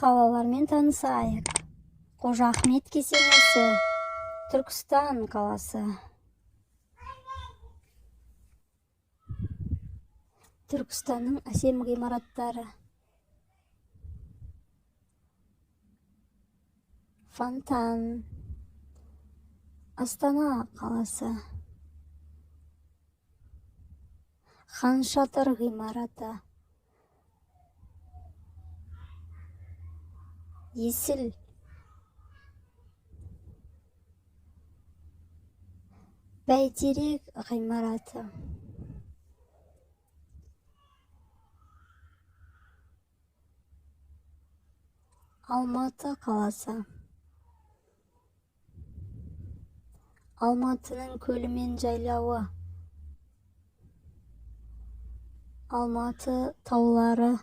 Қалалармен танысайық. Қожа Ахмет кесенесі, Түркістан қаласы. Түркістанның әсем ғимараттары. Фонтан. Астана қаласы. Хан Шатыр ғимараты. Есіл. Бәйтерек ғимараты. Алматы қаласы. Алматының көлі мен жайлауы. Алматы таулары.